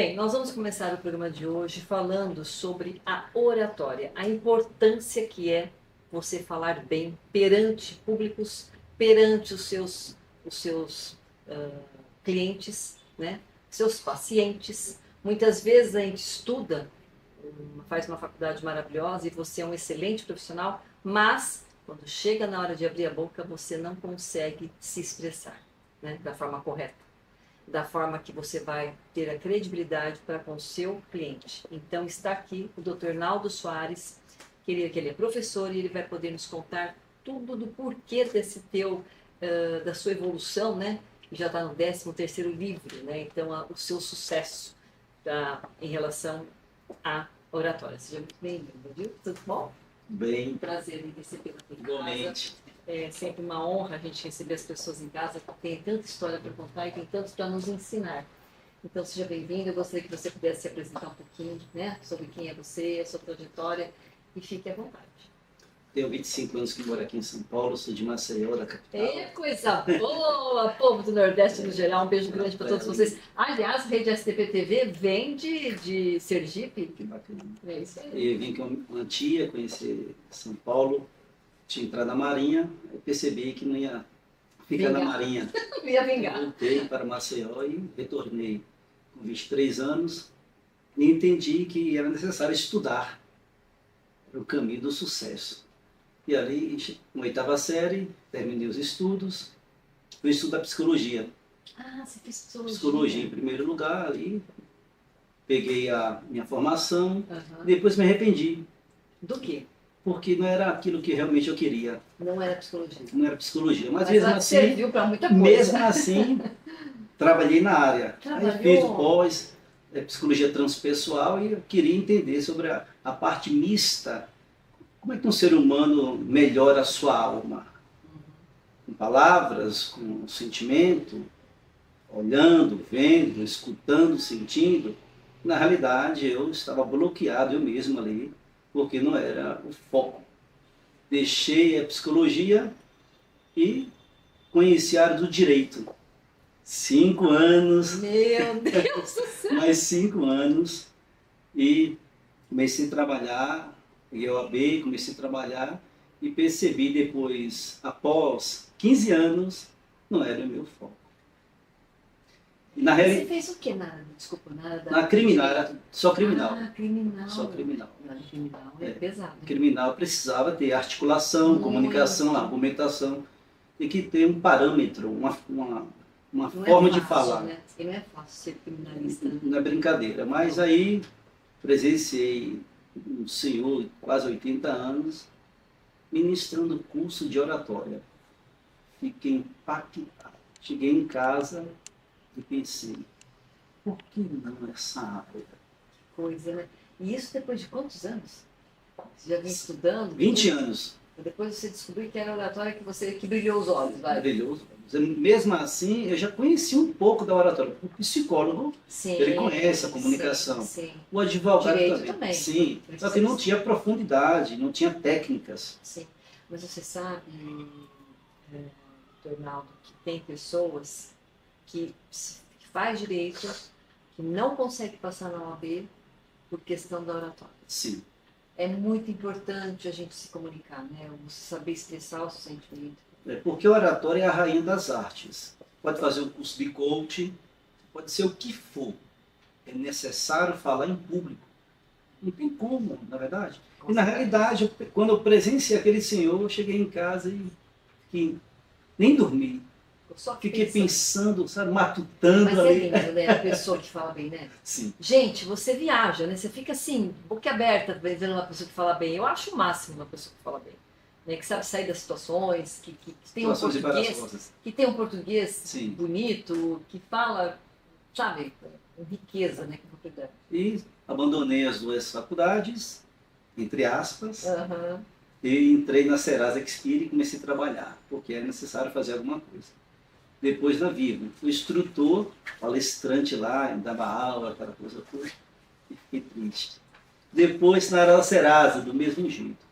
Bem, nós vamos começar o programa de hoje falando sobre a oratória, a importância que é você falar bem perante públicos, perante os seus clientes, né? Seus pacientes. Muitas vezes a gente estuda, faz uma faculdade maravilhosa e você é um excelente profissional, mas quando chega na hora de abrir a boca, você não consegue se expressar, né, da forma correta, da forma que você vai ter a credibilidade para com o seu cliente. Então está aqui o Dr. Naldo Soares, que ele é professor e ele vai poder nos contar tudo do porquê desse da sua evolução, né? Já está no 13º livro, né? Então o seu sucesso em relação à oratória. Seja muito bem-vindo, viu? Tudo bom? Bem. Prazer em recebê-lo aqui em Igualmente. casa. É sempre uma honra a gente receber as pessoas em casa, porque tem tanta história para contar e tem tantos para nos ensinar. Então, seja bem-vindo. Eu gostaria que você pudesse se apresentar um pouquinho, né, sobre quem é você, a sua trajetória, e fique à vontade. Tenho 25 anos que moro aqui em São Paulo, sou de Maceió, da capital. É coisa boa, povo do Nordeste no geral. Um beijo grande para todos vocês. Aliás, a Rede STP TV vem de Sergipe. Que bacana. É isso aí. Eu vim com uma tia conhecer São Paulo, tinha entrado na Marinha, aí percebi que não ia ficar na Marinha. Não ia vingar. Voltei para Maceió e retornei com 23 anos e entendi que era necessário estudar o caminho do sucesso. E ali, na 8ª série, terminei os estudos, fui estudar psicologia. Ah, você fez psicologia. Psicologia em primeiro lugar, ali peguei a minha formação, Uhum. depois me arrependi, Do quê? porque não era aquilo que realmente eu queria, Não era psicologia. não era psicologia. Mas ela serviu para muita coisa. mesmo assim, trabalhei na área. Trabalhou. Aí fiz o pós, psicologia transpessoal, e eu queria entender sobre a parte mista. Como é que um ser humano melhora a sua alma? Com palavras, com sentimento, olhando, vendo, escutando, sentindo. Na realidade, eu estava bloqueado eu mesmo ali, porque não era o foco. Deixei a psicologia e conheci a área do direito. 5 anos. Meu Deus do céu! Mais 5 anos. E comecei a trabalhar, peguei a OAB, comecei a trabalhar e percebi depois, após 15 anos, não era o meu foco. Você fez o que desculpa, na criminal, era só criminal. Ah, criminal. Só criminal. Criminal é pesado. Criminal precisava ter articulação, comunicação, argumentação, e que ter um parâmetro, uma forma de falar. Né? E não é fácil ser criminalista. Né? Não é brincadeira, mas aí presenciei um senhor de quase 80 anos ministrando curso de oratória. Fiquei impactado. Cheguei em casa e pensei, por que não essa área? Coisa, né? E isso depois de quantos anos? Você já vem estudando? 20 anos. Depois você descobriu que era oratória que brilhou os olhos, vai? Brilhou os olhos. Mesmo assim, eu já conheci um pouco da oratória. O psicólogo, sim, ele conhece a comunicação. Sim. O advogado Direito também. Sim, só que não tinha profundidade, não tinha técnicas. Sim, mas você sabe, Ronaldo, que tem pessoas que faz direito, que não consegue passar na OAB por questão da oratória. Sim. É muito importante a gente se comunicar, né? Você saber expressar o seu sentimento. Porque a oratória é a rainha das artes. Pode fazer um curso de coaching, pode ser o que for. É necessário falar em público. Não tem como, na verdade. E na realidade, quando eu presenciei aquele senhor, eu cheguei em casa e nem dormi. Fiquei pensando, sabe, matutando. Mas ali. é lindo, né? A pessoa que fala bem, né? Sim. Gente, você viaja, né? Você fica assim, boca aberta, vendo uma pessoa que fala bem. Eu acho o máximo uma pessoa que fala bem. Né? Que sabe sair das situações, que tem um português, que tem um português Sim. bonito, que fala, sabe, com riqueza, né? Com propriedade. E abandonei as 2 faculdades, entre aspas, Uhum. e entrei na Serasa Experian e comecei a trabalhar, porque era necessário fazer alguma coisa. Depois na Vivo, fui instrutor, palestrante lá, dava aula, aquela coisa toda, e fiquei triste. Depois na área da Serasa, do mesmo jeito.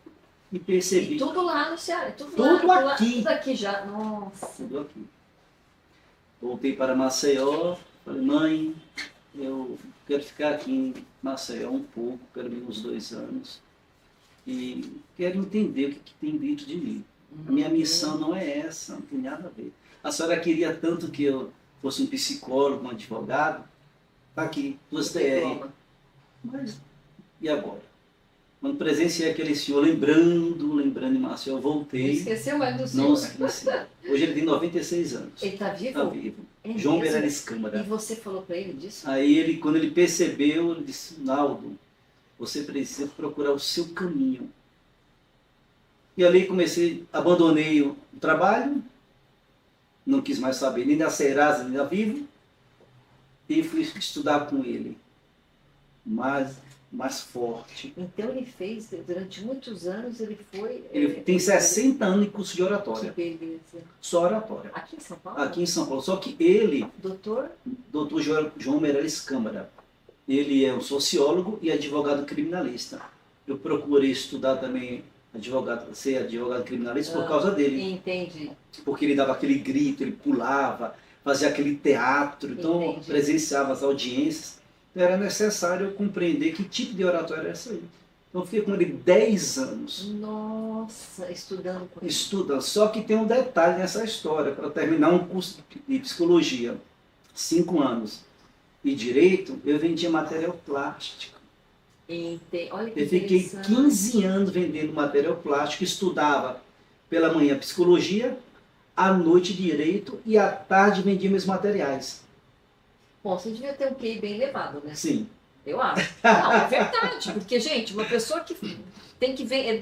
E percebi... E tudo lá no Ceará, Tudo lá, aqui. tudo aqui já, nossa. Tudo aqui. Voltei para Maceió, falei, mãe, eu quero ficar aqui em Maceió um pouco, pelo menos 2 anos, e quero entender o que tem dentro de mim. A minha missão não é essa, não tem nada a ver. A senhora queria tanto que eu fosse um psicólogo, um advogado, está aqui, 2 TR. Mas, e agora? Quando presenciei aquele senhor, lembrando em Maceió, eu voltei. Não esqueceu mais do Não senhor. esqueci. Hoje ele tem 96 anos. Ele está vivo? Está vivo. É João mesmo? Meirelles Câmara. E você falou para ele disso? Aí ele, quando ele percebeu, ele disse, Naldo, você precisa procurar o seu caminho. E ali abandonei o trabalho, não quis mais saber nem da Serasa, nem da Vivo, e fui estudar com ele. Mais forte. Então ele fez, durante muitos anos, ele foi... Ele tem 60 anos de curso de oratória. Que beleza. Só oratória. Aqui em São Paulo? Aqui em São Paulo. Só que ele, Doutor João Meirelles Câmara, ele é um sociólogo e advogado criminalista. Eu procurei estudar também ser advogado criminalista por causa dele. Entendi. Porque ele dava aquele grito, ele pulava, fazia aquele teatro, então Entendi. presenciava as audiências. Então era necessário eu compreender que tipo de oratória era essa aí. Então eu fiquei com ele 10 anos. Nossa, estudando com ele. Estudando. Só que tem um detalhe nessa história. Para terminar um curso de psicologia, 5 anos, e direito, eu vendia material plástico. Olha que Eu fiquei interessante. 15 anos vendendo material plástico, estudava pela manhã psicologia, à noite direito e à tarde vendia meus materiais. Bom, você devia ter um QI bem elevado, né? Sim. Eu acho. Não, é verdade. Porque, gente, uma pessoa que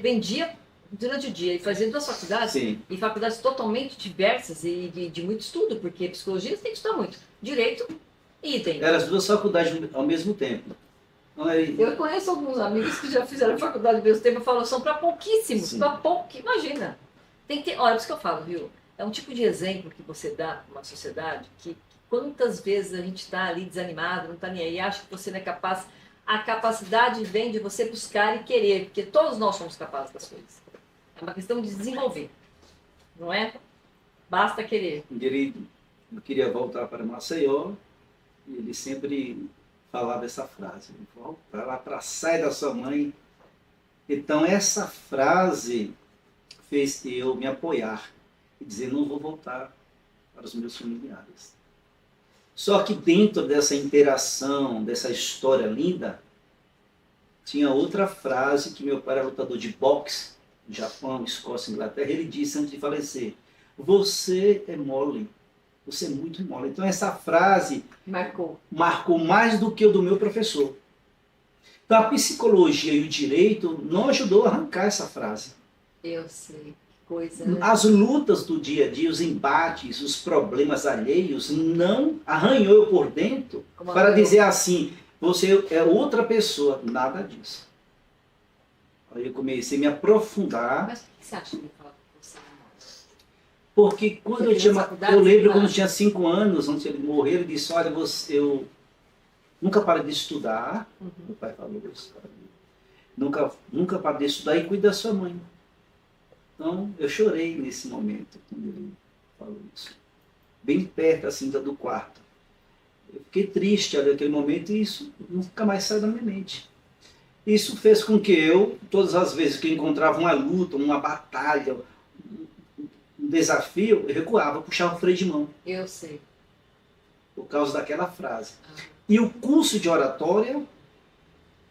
vendia durante o dia e fazia 2 faculdades, Sim. e faculdades totalmente diversas e de muito estudo, porque psicologia você tem que estudar muito. Direito, idem. Eram as 2 faculdades ao mesmo tempo. Então, Eu conheço alguns amigos que já fizeram faculdade ao mesmo tempo e falam, são para pouquíssimos, Sim. para pouco. Imagina. Tem que ter, olha, isso que eu falo, viu? É um tipo de exemplo que você dá para uma sociedade que quantas vezes a gente está ali desanimado, não está nem aí, acha que você não é capaz. A capacidade vem de você buscar e querer, porque todos nós somos capazes das coisas. É uma questão de desenvolver, não é? Basta querer. Eu queria voltar para Maceió e ele sempre falava essa frase: volta lá para sai da sua mãe. Então essa frase fez eu me apoiar e dizer: não vou voltar para os meus familiares. Só que dentro dessa interação, dessa história linda, tinha outra frase que meu pai era lutador de boxe, no Japão, Escócia, Inglaterra. Ele disse antes de falecer: você é mole, você é muito mole. Então essa frase marcou mais do que o do meu professor. Então a psicologia e o direito não ajudou a arrancar essa frase. Eu sei. Coisa, né? As lutas do dia a dia, os embates, os problemas alheios, não arranhou eu por dentro para dizer assim, você é outra pessoa. Nada disso. Aí eu comecei a me aprofundar. Mas por que você acha que ele fala que você não? Porque quando eu lembro quando eu tinha 5 anos, antes de ele morrer, ele disse: olha, eu nunca parei de estudar. Meu pai falou isso para mim. Nunca parei de estudar e cuida da sua mãe. Então, eu chorei nesse momento, quando ele falou isso. Bem perto, assim, do quarto. Eu fiquei triste ali naquele momento e isso nunca mais saiu da minha mente. Isso fez com que eu, todas as vezes que eu encontrava uma luta, uma batalha, um desafio, eu recuava, puxava o freio de mão. Eu sei. Por causa daquela frase. E o curso de oratória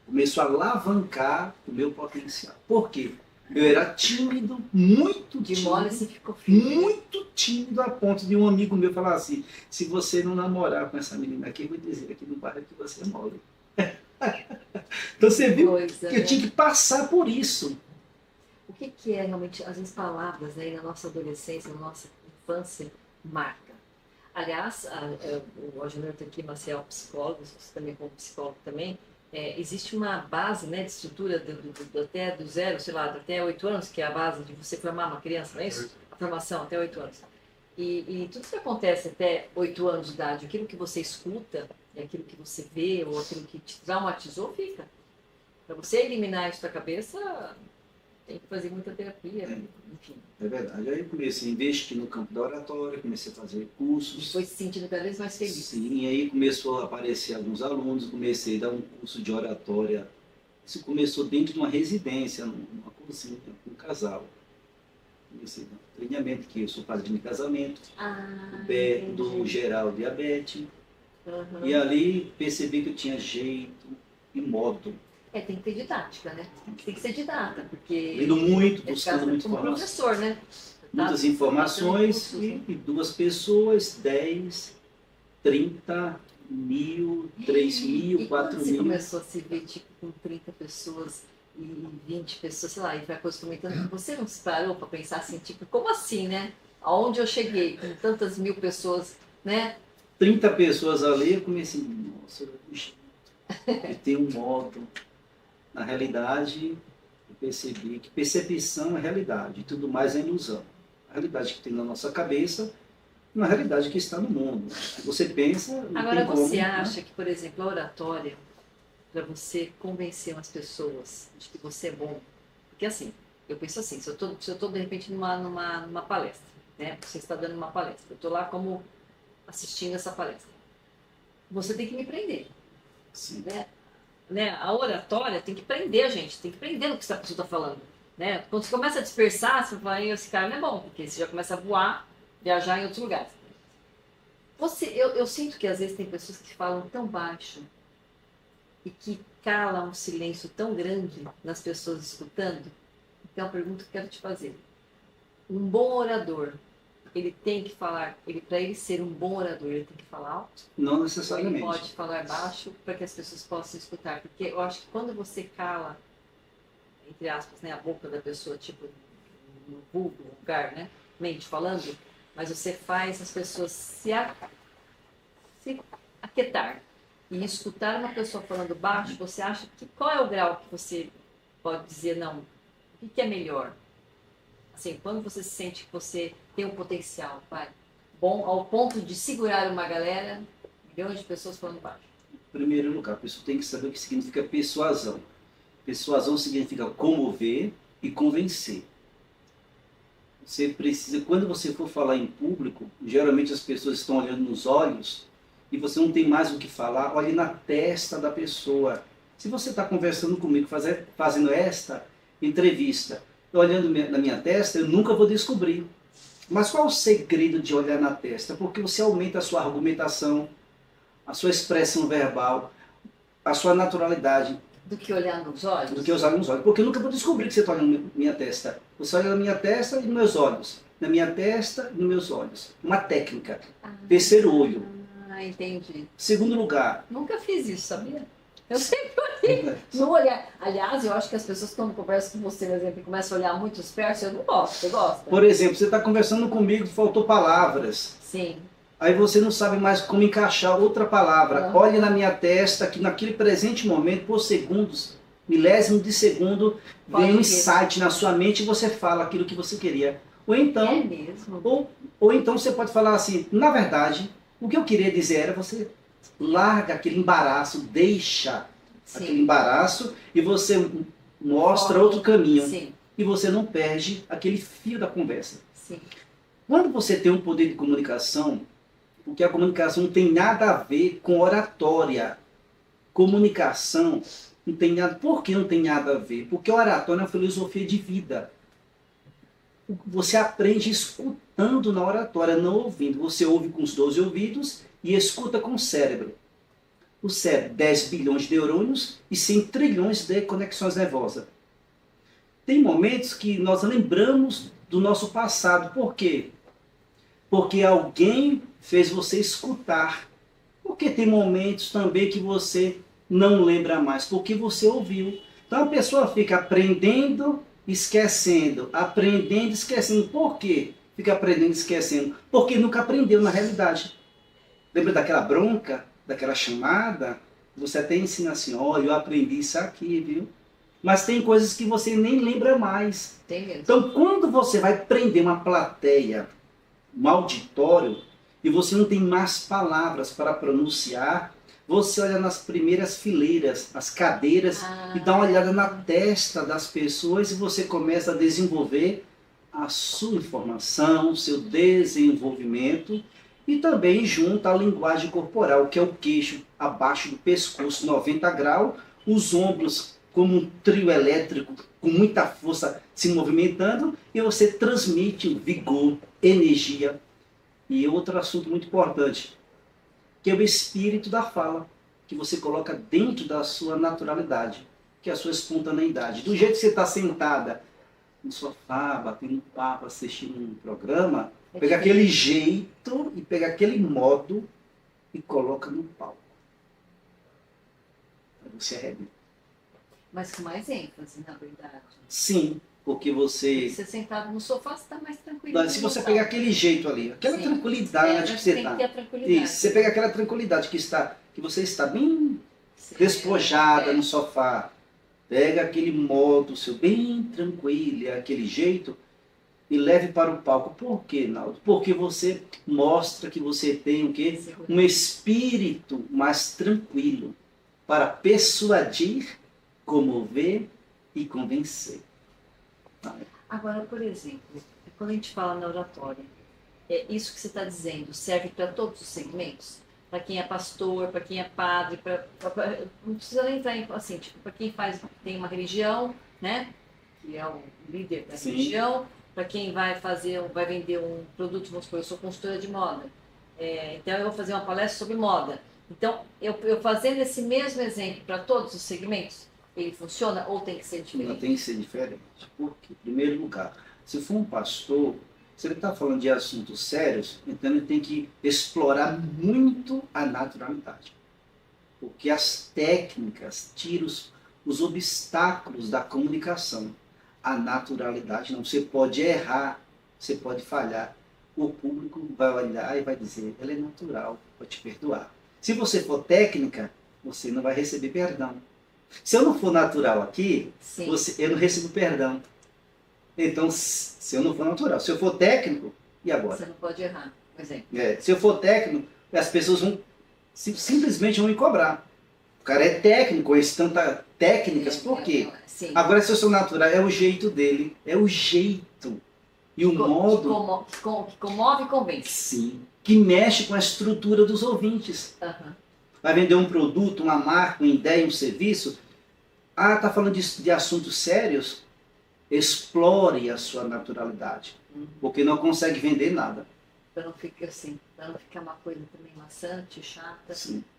começou a alavancar o meu potencial. Por quê? Eu era tímido, muito tímido. De mole você ficou firme. Muito tímido a ponto de um amigo meu falar assim: se você não namorar com essa menina aqui, eu vou dizer aqui no bairro que você é mole. Então você viu que eu tinha que passar por isso. O que é realmente, às vezes, palavras, né, na nossa adolescência, na nossa infância, marca. Aliás, o Agenor está aqui, Marcel, psicólogo, você também como psicólogo também. Existe uma base, né, de estrutura até do 0, sei lá, até 8 anos, que é a base de você formar uma criança, não é isso? A formação até 8 anos. E tudo que acontece até 8 anos de idade, aquilo que você escuta, aquilo que você vê, ou aquilo que te traumatizou, fica. Para você eliminar isso da cabeça, Tem que fazer muita terapia, enfim. É verdade. Aí eu comecei a investir no campo da oratória, comecei a fazer cursos. Foi se sentindo cada vez mais feliz. Sim, e aí começou a aparecer alguns alunos, comecei a dar um curso de oratória. Isso começou dentro de uma residência, numa cozinha, com um casal. Comecei a dar um treinamento, que eu sou padrinho de casamento, do geral diabetes. E ali percebi que eu tinha jeito e modo. Tem que ter didática, né? Tem que ser didata, porque... Lendo muito, buscando muita como informação. professor, né? Muitas informações e 2 pessoas, 10, 30 mil, 3 mil, 4 você mil. Começou a se ver tipo com 30 pessoas e 20 pessoas, sei lá, e vai coisa comentando, você não se parou para pensar assim, tipo, como assim, né? Aonde eu cheguei com tantas mil pessoas, né? 30 pessoas ali, eu comecei, nossa, eu tenho um modo. Na realidade, eu percebi que percepção é realidade, e tudo mais é ilusão. A realidade que tem na nossa cabeça, na realidade que está no mundo. Você pensa... Agora, você acha que, por exemplo, a oratória, para você convencer umas pessoas de que você é bom, porque assim, eu penso assim, se eu estou de repente numa palestra, né? Você está dando uma palestra, eu estou lá como assistindo essa palestra. Você tem que me prender. Sim. Né? A oratória tem que prender a gente, tem que prender no que essa pessoa está falando. Né? Quando você começa a dispersar, você vai, esse cara não é bom, porque você já começa a voar, viajar em outros lugares. Eu sinto que às vezes tem pessoas que falam tão baixo e que calam um silêncio tão grande nas pessoas escutando. Então, a pergunta que eu quero te fazer. Um bom orador, ele tem que falar, para ele ser um bom orador, ele tem que falar alto? Não necessariamente. Ele pode falar baixo para que as pessoas possam escutar. Porque eu acho que quando você cala, entre aspas, né, a boca da pessoa, tipo, no vulgar, né, mente falando, mas você faz as pessoas se aquietar e escutar uma pessoa falando baixo, você acha que qual é o grau que você pode dizer não? O que é melhor? Assim, quando você se sente que você tem um potencial, bom, ao ponto de segurar uma galera, milhões de pessoas falando baixo. Em primeiro lugar, a pessoa tem que saber o que significa persuasão. Persuasão significa comover e convencer. Você precisa, quando você for falar em público, geralmente as pessoas estão olhando nos olhos e você não tem mais o que falar, olhe na testa da pessoa. Se você está conversando comigo, fazendo esta entrevista, olhando na minha testa, eu nunca vou descobrir. Mas qual é o segredo de olhar na testa? Porque você aumenta a sua argumentação, a sua expressão verbal, a sua naturalidade. Do que olhar nos olhos? Do que olhar nos olhos. Porque eu nunca vou descobrir que você está olhando na minha testa. Você olha na minha testa e nos meus olhos. Na minha testa e nos meus olhos. Uma técnica. Terceiro olho. Entendi. Segundo lugar. Nunca fiz isso, sabia? Eu sempre olhei no olhar. Aliás, eu acho que as pessoas quando conversam com você, por exemplo, e começam a olhar muito perto, eu não gosto. Você gosta? Por exemplo, você está conversando comigo, faltou palavras. Sim. Aí você não sabe mais como encaixar outra palavra. Olhe na minha testa, que naquele presente momento, por segundos, milésimo de segundo, vem um insight na sua mente e você fala aquilo que você queria. Ou então, é mesmo? Ou então você pode falar assim, na verdade, o que eu queria dizer era você larga aquele embaraço, deixa aquele embaraço e você mostra outro caminho. Sim. E você não perde aquele fio da conversa. Sim. Quando você tem um poder de comunicação, porque a comunicação não tem nada a ver com oratória. Comunicação não tem nada... Por que não tem nada a ver? Porque oratória é uma filosofia de vida. Você aprende escutando na oratória, não ouvindo. Você ouve com os 12 ouvidos e escuta com o cérebro. O cérebro, 10 bilhões de neurônios e 100 trilhões de conexões nervosas. Tem momentos que nós lembramos do nosso passado. Por quê? Porque alguém fez você escutar. Porque tem momentos também que você não lembra mais, porque você ouviu. Então a pessoa fica aprendendo, esquecendo, aprendendo, esquecendo. Por quê? Fica aprendendo, esquecendo. Porque nunca aprendeu na realidade. Lembra daquela bronca, daquela chamada? Você até ensina assim, olha, eu aprendi isso aqui, viu? Mas tem coisas que você nem lembra mais. Tem mesmo. Então quando você vai prender uma plateia, um auditório, e você não tem mais palavras para pronunciar, Você olha nas primeiras fileiras, as cadeiras, e dá uma olhada na testa das pessoas e você começa a desenvolver a sua informação, o seu desenvolvimento e também junta a linguagem corporal, que é o queixo abaixo do pescoço, 90 graus, os ombros como um trio elétrico, com muita força se movimentando, e você transmite vigor, energia. E outro assunto muito importante, que é o espírito da fala, que você coloca dentro da sua naturalidade, que é a sua espontaneidade. Do jeito que você está sentada no sofá, batendo um papo, assistindo um programa, pega aquele jeito e pega aquele modo e coloca no palco. Aí você arrebenta. Mas com mais ênfase, na verdade. Sim, porque você... Você sentado no sofá, você está mais tranquilo. Se você pegar aquele jeito ali, aquela tranquilidade que você está... Isso, você pega aquela tranquilidade que você está bem despojada no sofá, pega aquele modo seu bem tranquilo, aquele jeito, e leve para o palco. Por quê, Naldo? Porque você mostra que você tem o quê? Um espírito mais tranquilo para persuadir, comover e convencer. Agora, por exemplo, quando a gente fala na oratória, isso que você está dizendo serve para todos os segmentos? Para quem é pastor, para quem é padre, não precisa nem entrar em, assim, tipo, para quem tem uma religião, né, que é o líder da religião, para quem vai vender um produto, vamos supor, eu sou consultora de moda, então eu vou fazer uma palestra sobre moda. Então, eu fazendo esse mesmo exemplo para todos os segmentos, ele funciona ou tem que ser diferente? Não, tem que ser diferente. Porque, em primeiro lugar, se for um pastor, se ele está falando de assuntos sérios, então ele tem que explorar muito a naturalidade. Porque as técnicas tiram os obstáculos da comunicação. A naturalidade não. Você pode errar, você pode falhar. O público vai olhar e vai dizer, ela é natural, vou te perdoar. Se você for técnica, você não vai receber perdão. Se eu não for natural aqui, eu não recebo perdão. Então, se eu não for natural, se eu for técnico, e agora? Você não pode errar, por exemplo. Se eu for técnico, as pessoas simplesmente vão me cobrar. O cara é técnico, conhece tantas técnicas, por quê? Agora, se eu sou natural, é o jeito dele, é o jeito. E o modo... Que comove e convence. Sim, que mexe com a estrutura dos ouvintes. Vai vender um produto, uma marca, uma ideia, um serviço. Está falando de assuntos sérios? Explore a sua naturalidade. Porque não consegue vender nada. Para não ficar uma coisa também maçante, chata,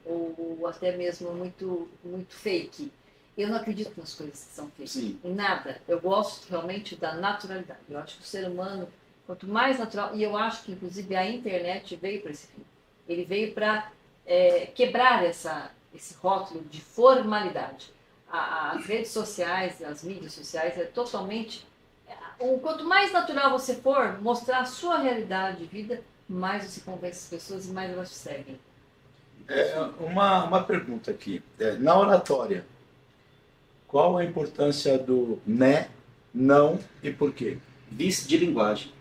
ou até mesmo muito, muito fake. Eu não acredito nas coisas que são fake. Em nada. Eu gosto realmente da naturalidade. Eu acho que o ser humano, quanto mais natural, e eu acho que inclusive a internet veio para esse fim. Ele veio para quebrar esse rótulo de formalidade. As redes sociais, as mídias sociais, é totalmente... Quanto mais natural você for, mostrar a sua realidade de vida, mais você convence as pessoas e mais elas te seguem. Uma pergunta aqui. Na oratória, qual a importância do né, não e por quê? Vício de linguagem.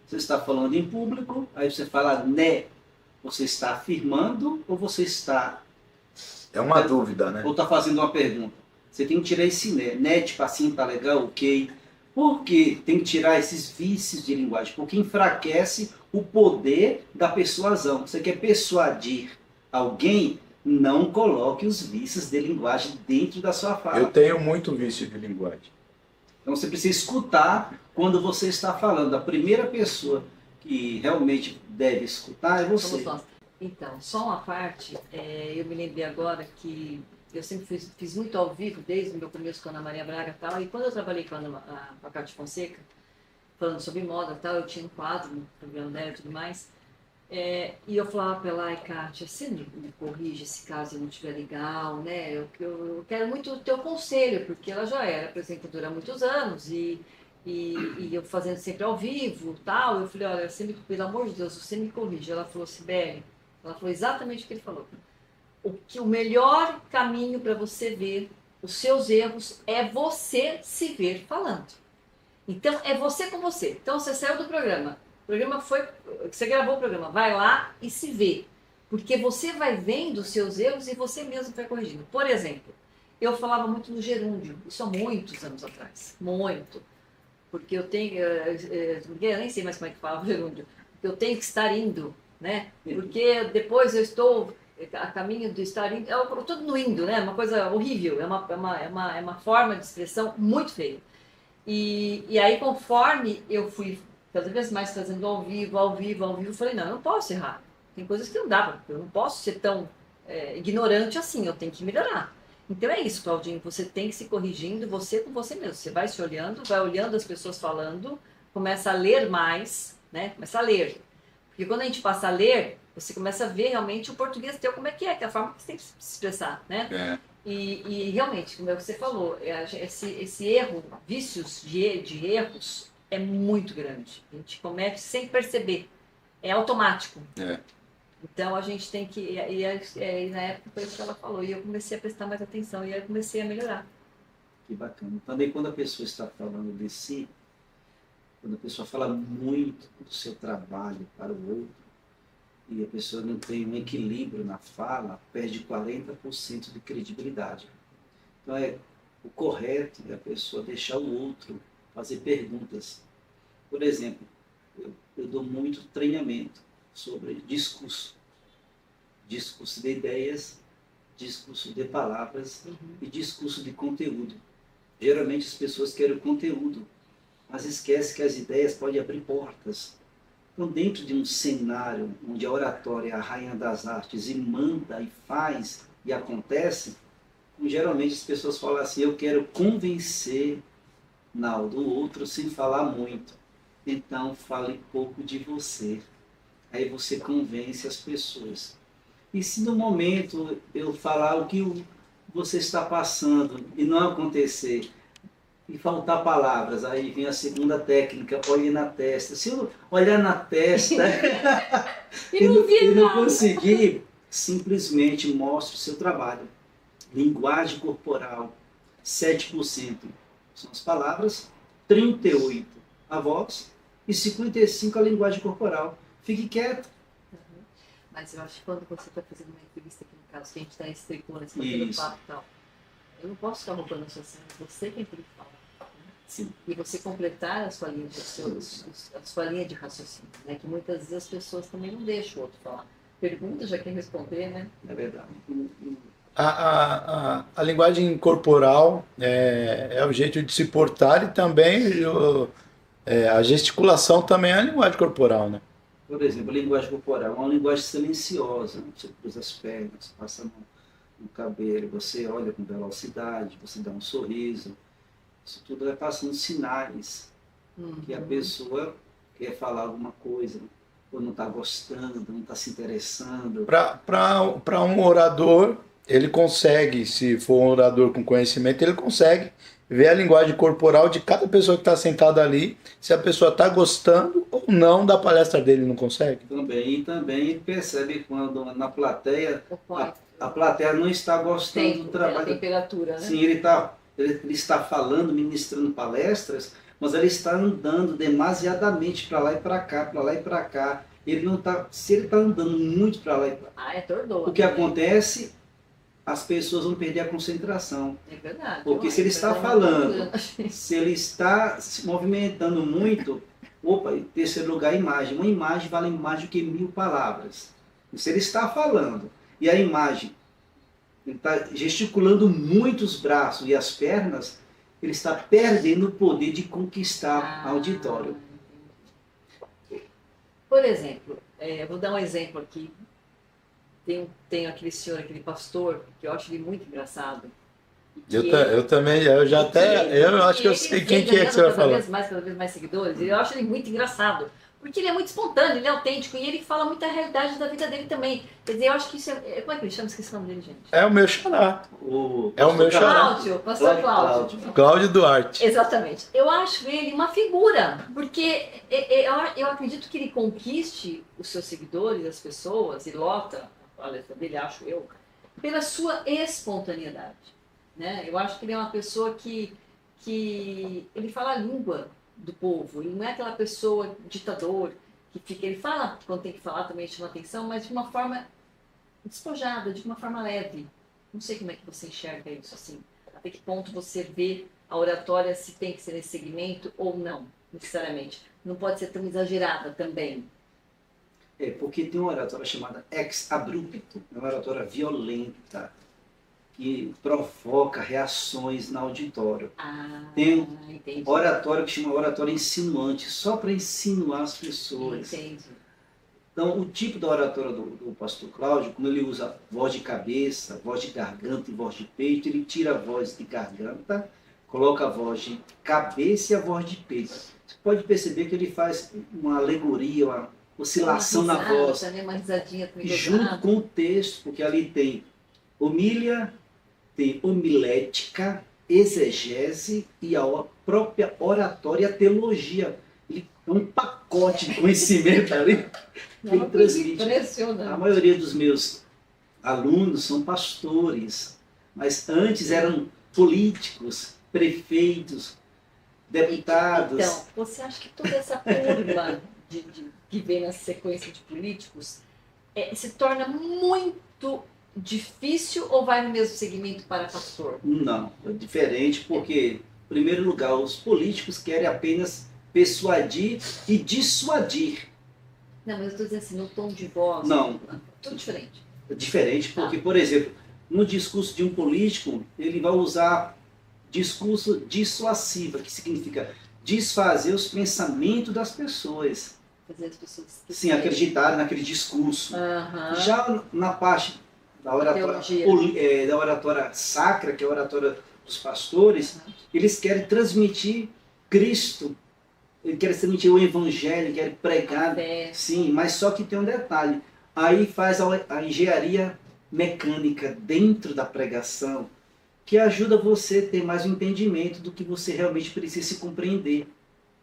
Você está falando em público, aí você fala né. Você está afirmando ou você está... É uma dúvida, né? Ou está fazendo uma pergunta. Você tem que tirar esse né. Né, tipo assim, tá legal, ok. Por que tem que tirar esses vícios de linguagem? Porque enfraquece o poder da persuasão. Você quer persuadir alguém, não coloque os vícios de linguagem dentro da sua fala. Eu tenho muito vício de linguagem. Então você precisa escutar quando você está falando. A primeira pessoa que realmente deve escutar é você. Então, só uma parte, eu me lembrei agora que eu sempre fiz muito ao vivo, desde o meu começo com a Ana Maria Braga e tal, e quando eu trabalhei com a Cátia Fonseca, falando sobre moda e tal, eu tinha um quadro no programa dela e tudo mais, e eu falava para ela, ai Cátia, você me corrige se caso eu não estiver legal, né? Eu quero muito o teu conselho, porque ela já era apresentadora há muitos anos, e eu fazendo sempre ao vivo tal, eu falei, olha, pelo amor de Deus, você me corrige. Ela falou, Sibeli, ela falou exatamente o que ele falou. O melhor caminho para você ver os seus erros é você se ver falando. Então, é você com você. Então, você saiu do programa. O programa foi... Você gravou o programa. Vai lá e se vê. Porque você vai vendo os seus erros e você mesmo vai corrigindo. Por exemplo, eu falava muito no gerúndio, isso há muitos anos atrás. Muito. Porque eu tenho. Eu nem sei mais como é que fala o gerúndio. Porque eu tenho que estar indo, né? Porque depois eu estou a caminho de estar indo. Tudo no indo, né? Uma coisa horrível. É uma forma de expressão muito feia. E aí, conforme eu fui cada vez mais fazendo ao vivo, eu falei, não, eu não posso errar. Tem coisas que não dá, eu não posso ser tão ignorante assim, eu tenho que melhorar. Então é isso, Claudinho, você tem que se corrigindo, você com você mesmo. Você vai se olhando, vai olhando as pessoas falando, começa a ler mais, né? Começa a ler. Porque quando a gente passa a ler, você começa a ver realmente o português teu como é, que é a forma que você tem que se expressar, né? É. E realmente, como você falou, esse erro, vícios de erros é muito grande. A gente comete sem perceber, é automático. É. Então a gente tem que. E na época foi isso que ela falou, e eu comecei a prestar mais atenção, e aí eu comecei a melhorar. Que bacana. Também quando a pessoa está falando de si, quando a pessoa fala muito do seu trabalho para o outro, e a pessoa não tem um equilíbrio na fala, perde 40% de credibilidade. Então o correto é a pessoa deixar o outro fazer perguntas. Por exemplo, eu dou muito treinamento sobre discurso de ideias, discurso de palavras e discurso de conteúdo. Geralmente as pessoas querem o conteúdo, mas esquecem que as ideias podem abrir portas. Então, dentro de um cenário onde a oratória é a rainha das artes e manda e faz e acontece, geralmente as pessoas falam assim, eu quero convencer do outro sem falar muito. Então, fale pouco de você. Aí você convence as pessoas. E se no momento eu falar o que você está passando e não acontecer, e faltar palavras, aí vem a segunda técnica, olhe na testa. Se eu olhar na testa e não conseguir, simplesmente mostre o seu trabalho. Linguagem corporal, 7% são as palavras, 38% a voz e 55% a linguagem corporal. Fique quieto. Mas eu acho que quando você está fazendo uma entrevista aqui no caso, que a gente está estricando, batendo papo e tal, eu não posso ficar roubando a sua cena, você quem tem que falar. Sim. E você completar a sua linha de raciocínio, né? Que muitas vezes as pessoas também não deixam o outro falar. Pergunta, já quer responder, né? É verdade. A linguagem corporal é o jeito de se portar e também a gesticulação também é a linguagem corporal, né? Por exemplo, a linguagem corporal é uma linguagem silenciosa. Você cruza as pernas, passa no cabelo, você olha com velocidade, você dá um sorriso. Isso tudo vai passando sinais que a pessoa quer falar alguma coisa, ou não está gostando, não está se interessando. Para um orador, ele consegue, se for um orador com conhecimento, ele consegue ver a linguagem corporal de cada pessoa que está sentada ali, se a pessoa está gostando ou não da palestra dele, não consegue? Também ele percebe quando na plateia, a plateia não está gostando do trabalho. A temperatura, né? Sim, ele está falando, ministrando palestras, mas ele está andando demasiadamente para lá e para cá, para lá e para cá. Ele não tá, se ele está andando muito para lá e para cá, atordoa. O que acontece, as pessoas vão perder a concentração. É verdade. Porque se ele está falando, se ele está se movimentando muito, em terceiro lugar, a imagem. Uma imagem vale mais do que 1000 palavras. Se ele está falando e a imagem, ele está gesticulando muito os braços e as pernas, ele está perdendo o poder de conquistar auditório. Por exemplo, eu vou dar um exemplo aqui. Tem aquele senhor, aquele pastor, que eu acho ele muito engraçado. Eu também, eu acho que eu sei quem que é que você vai falar. Cada vez mais seguidores, eu acho ele muito engraçado. Porque ele é muito espontâneo, ele é autêntico e ele fala muita realidade da vida dele também. Quer dizer, eu acho que isso é... Como é que ele chama? Esqueci o nome dele, gente. É o meu xará. É o meu xará. Pastor Cláudio. Cláudio Duarte. Exatamente. Eu acho ele uma figura, porque eu acredito que ele conquiste os seus seguidores, as pessoas, e lota a palestra dele, acho eu, pela sua espontaneidade. Né? Eu acho que ele é uma pessoa que ele fala a língua do povo, ele não é aquela pessoa ditador que fica, ele fala quando tem que falar também, chama atenção, mas de uma forma despojada, de uma forma leve. Não sei como é que você enxerga isso, assim. Até que ponto você vê a oratória, se tem que ser nesse segmento ou não, necessariamente. Não pode ser tão exagerada também. Porque tem uma oratória chamada ex abrupto, é uma oratória violenta, que provoca reações no auditório. Tem entendi. oratória que chama oratória insinuante, só para insinuar as pessoas. Entendi. Então, o tipo da oratória do pastor Cláudio, como ele usa voz de cabeça, voz de garganta e voz de peito, ele tira a voz de garganta, coloca a voz de cabeça e a voz de peito. Você pode perceber que ele faz uma alegoria, uma oscilação Uma risada, na voz, né? Uma risadinha também junto gozada. com o texto, porque ali tem homília, tem homilética, exegese e a própria oratória e a teologia. Ele é um pacote de conhecimento ali que ele transmite. Impressionante. A maioria dos meus alunos são pastores, mas antes eram políticos, prefeitos, deputados. Então, você acha que toda essa curva que vem na sequência de políticos se torna muito difícil ou vai no mesmo segmento para pastor? Não, é diferente porque, em primeiro lugar, os políticos querem apenas persuadir e dissuadir. Não, mas eu estou dizendo assim, no tom de voz. Não. Tudo diferente. É diferente porque, por exemplo, no discurso de um político, ele vai usar discurso dissuasivo, que significa desfazer os pensamentos das pessoas. Fazer as pessoas Sim, acreditarem naquele discurso. Aham. Já na parte da oratória, da oratória sacra, que é a oratória dos pastores, eles querem transmitir Cristo, eles querem transmitir o Evangelho, querem pregar. Sim, mas só que tem um detalhe. Aí faz a engenharia mecânica dentro da pregação, que ajuda você a ter mais um entendimento do que você realmente precisa se compreender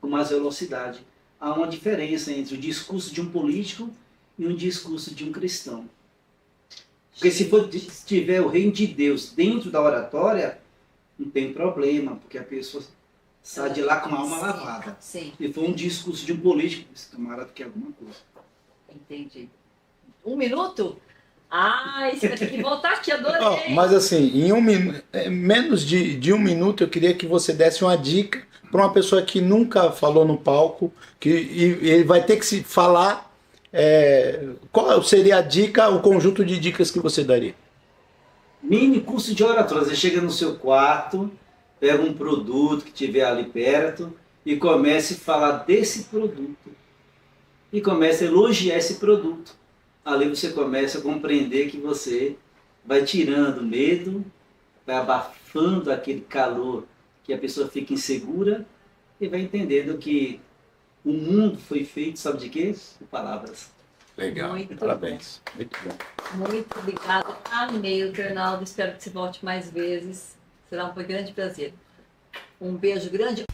com mais velocidade. Há uma diferença entre o discurso de um político e um discurso de um cristão. Porque se tiver o reino de Deus dentro da oratória, não tem problema, porque a pessoa sai de lá com a alma lavada. Sim. Se for um discurso de um político, esse camarada quer alguma coisa. Entendi. 1 minuto? Você vai ter que voltar aqui, adorei. Mas assim, em menos de 1 minuto, eu queria que você desse uma dica para uma pessoa que nunca falou no palco, e ele vai ter que se falar. Qual seria a dica, o conjunto de dicas que você daria? Mini curso de oratória. Você chega no seu quarto, pega um produto que tiver ali perto e comece a falar desse produto. E comece a elogiar esse produto. Ali você começa a compreender que você vai tirando o medo, vai abafando aquele calor que a pessoa fica insegura e vai entendendo que o mundo foi feito, sabe de quê? Por palavras. Legal, Muito parabéns. Muito bom. Muito obrigada. Amei o Ternaldo. Espero que você volte mais vezes. Será um grande prazer. Um beijo grande.